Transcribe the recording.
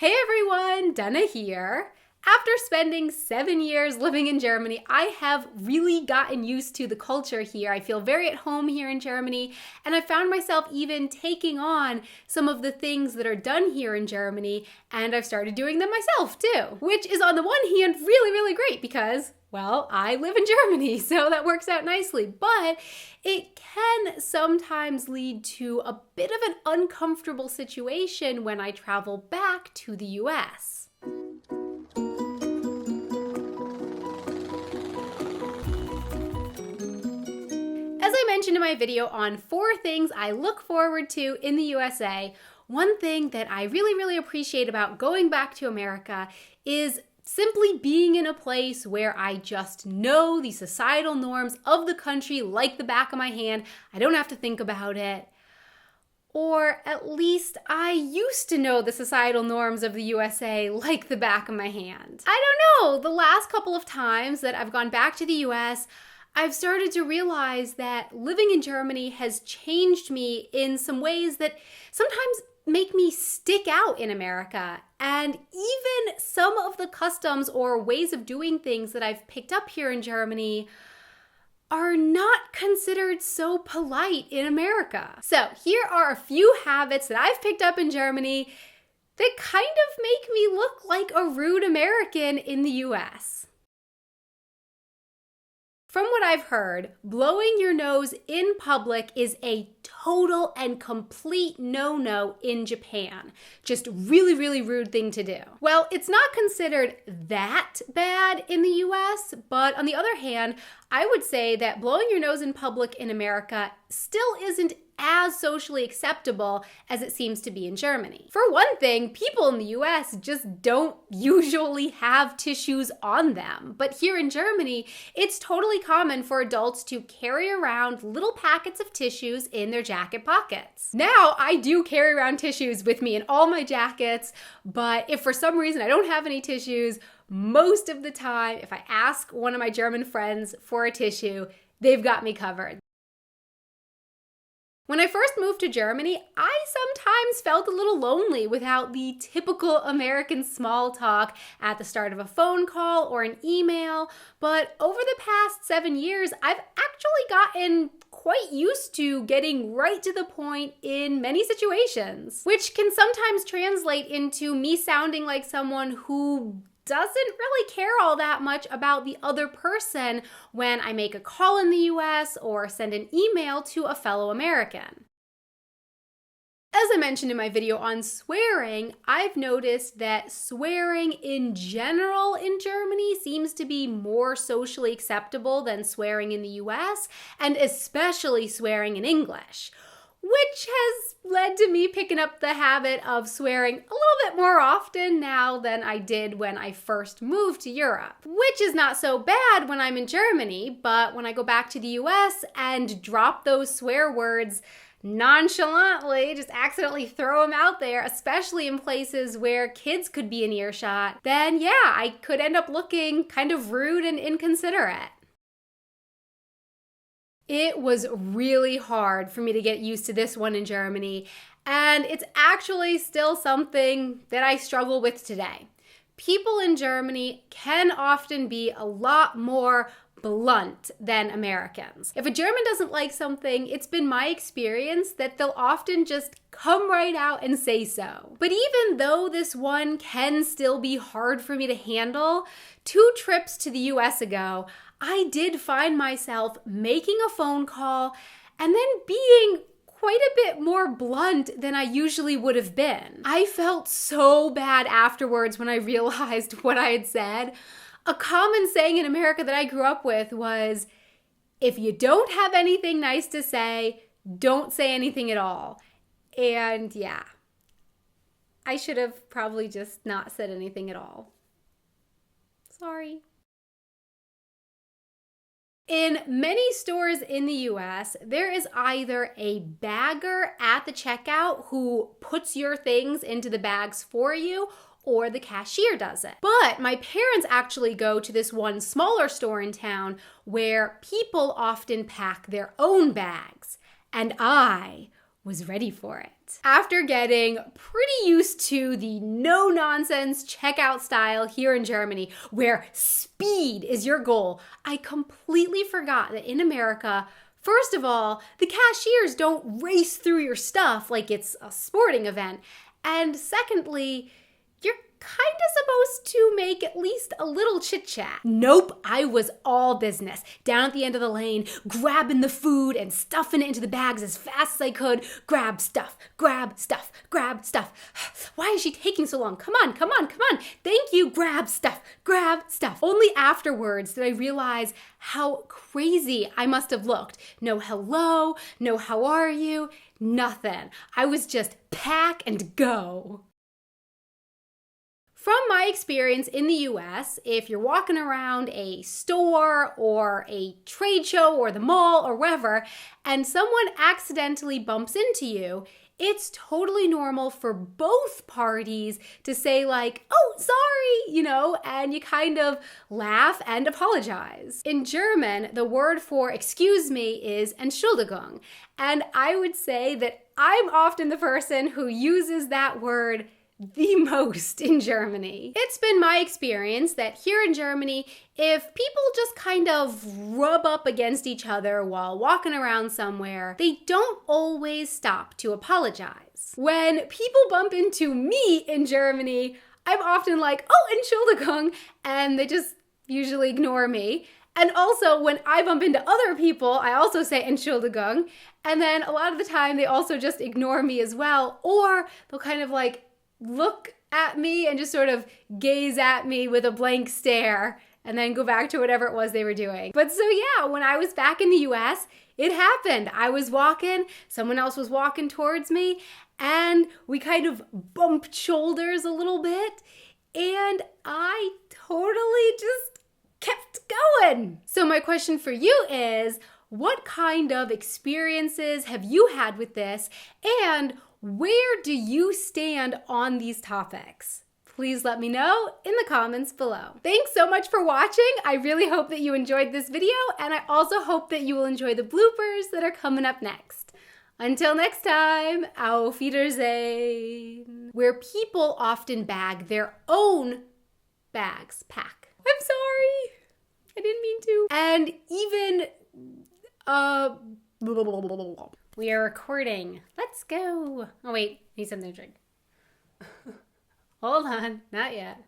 Hey everyone, Dana here. After spending 7 years living in Germany, I have really gotten used to the culture here. I feel very at home here in Germany, and I found myself even taking on some of the things that are done here in Germany, and I've started doing them myself too, which is on the one hand really great because, well, I live in Germany, so that works out nicely, but it can sometimes lead to a bit of an uncomfortable situation when I travel back to the US. As I mentioned in my video on 4 things I look forward to in the USA, one thing that I really appreciate about going back to America is simply being in a place where I just know the societal norms of the country like the back of my hand. I don't have to think about it. Or at least I used to know the societal norms of the USA like the back of my hand. I don't know, the last couple of times that I've gone back to the US, I've started to realize that living in Germany has changed me in some ways that sometimes make me stick out in America. And even some of the customs or ways of doing things that I've picked up here in Germany are not considered so polite in America. So here are a few habits that I've picked up in Germany that kind of make me look like a rude American in the US. From what I've heard, blowing your nose in public is a total and complete no-no in Japan. Just really rude thing to do. Well, it's not considered that bad in the US, but on the other hand, I would say that blowing your nose in public in America still isn't as socially acceptable as it seems to be in Germany. For one thing, people in the US just don't usually have tissues on them. But here in Germany, it's totally common for adults to carry around little packets of tissues in their jacket pockets. Now, I do carry around tissues with me in all my jackets, but if for some reason I don't have any tissues, most of the time, if I ask one of my German friends for a tissue, they've got me covered. When I first moved to Germany, I sometimes felt a little lonely without the typical American small talk at the start of a phone call or an email, but over the past 7 years, I've actually gotten quite used to getting right to the point in many situations, which can sometimes translate into me sounding like someone who doesn't really care all that much about the other person when I make a call in the US or send an email to a fellow American. As I mentioned in my video on swearing, I've noticed that swearing in general in Germany seems to be more socially acceptable than swearing in the US, and especially swearing in English, which has led to me picking up the habit of swearing a little bit more often now than I did when I first moved to Europe. Which is not so bad when I'm in Germany, but when I go back to the US and drop those swear words nonchalantly, just accidentally throw them out there, especially in places where kids could be in earshot, then yeah, I could end up looking kind of rude and inconsiderate. It was really hard for me to get used to this one in Germany, and it's actually still something that I struggle with today. People in Germany can often be a lot more blunt than Americans. If a German doesn't like something, it's been my experience that they'll often just come right out and say so. But even though this one can still be hard for me to handle, 2 trips to the US ago, I did find myself making a phone call and then being quite a bit more blunt than I usually would have been. I felt so bad afterwards when I realized what I had said. A common saying in America that I grew up with was, if you don't have anything nice to say, don't say anything at all. And yeah, I should have probably just not said anything at all. Sorry. In many stores in the US, there is either a bagger at the checkout who puts your things into the bags for you, or the cashier does it. But my parents actually go to this one smaller store in town where people often pack their own bags. And I was ready for it. After getting pretty used to the no-nonsense checkout style here in Germany, where speed is your goal, I completely forgot that in America, first of all, the cashiers don't race through your stuff like it's a sporting event. And secondly, you're kind of supposed to make at least a little chit chat. Nope, I was all business. Down at the end of the lane, grabbing the food and stuffing it into the bags as fast as I could. Grab stuff, grab stuff, grab stuff. Why is she taking so long? Come on, come on, come on. Thank you, grab stuff, grab stuff. Only afterwards did I realize how crazy I must have looked. No hello, no how are you, nothing. I was just pack and go. From my experience in the US, if you're walking around a store or a trade show or the mall or wherever, and someone accidentally bumps into you, it's totally normal for both parties to say like, oh, sorry, and you kind of laugh and apologize. In German, the word for excuse me is Entschuldigung, and I would say that I'm often the person who uses that word the most in Germany. It's been my experience that here in Germany, if people just kind of rub up against each other while walking around somewhere, they don't always stop to apologize. When people bump into me in Germany, I'm often like, oh, Entschuldigung, and they just usually ignore me. And also, when I bump into other people, I also say Entschuldigung, and then a lot of the time they also just ignore me as well, or they'll kind of like look at me and just sort of gaze at me with a blank stare and then go back to whatever it was they were doing. But so yeah, when I was back in the US, it happened. I was walking, someone else was walking towards me, and we kind of bumped shoulders a little bit, and I totally just kept going. So my question for you is, what kind of experiences have you had with this, and where do you stand on these topics? Please let me know in the comments below. Thanks so much for watching. I really hope that you enjoyed this video, and I also hope that you will enjoy the bloopers that are coming up next. Until next time, auf Wiedersehen. Where people often bag their own pack. I'm sorry. I didn't mean to. And even, we are recording. Let's go. Oh wait, need something to drink. Hold on, not yet.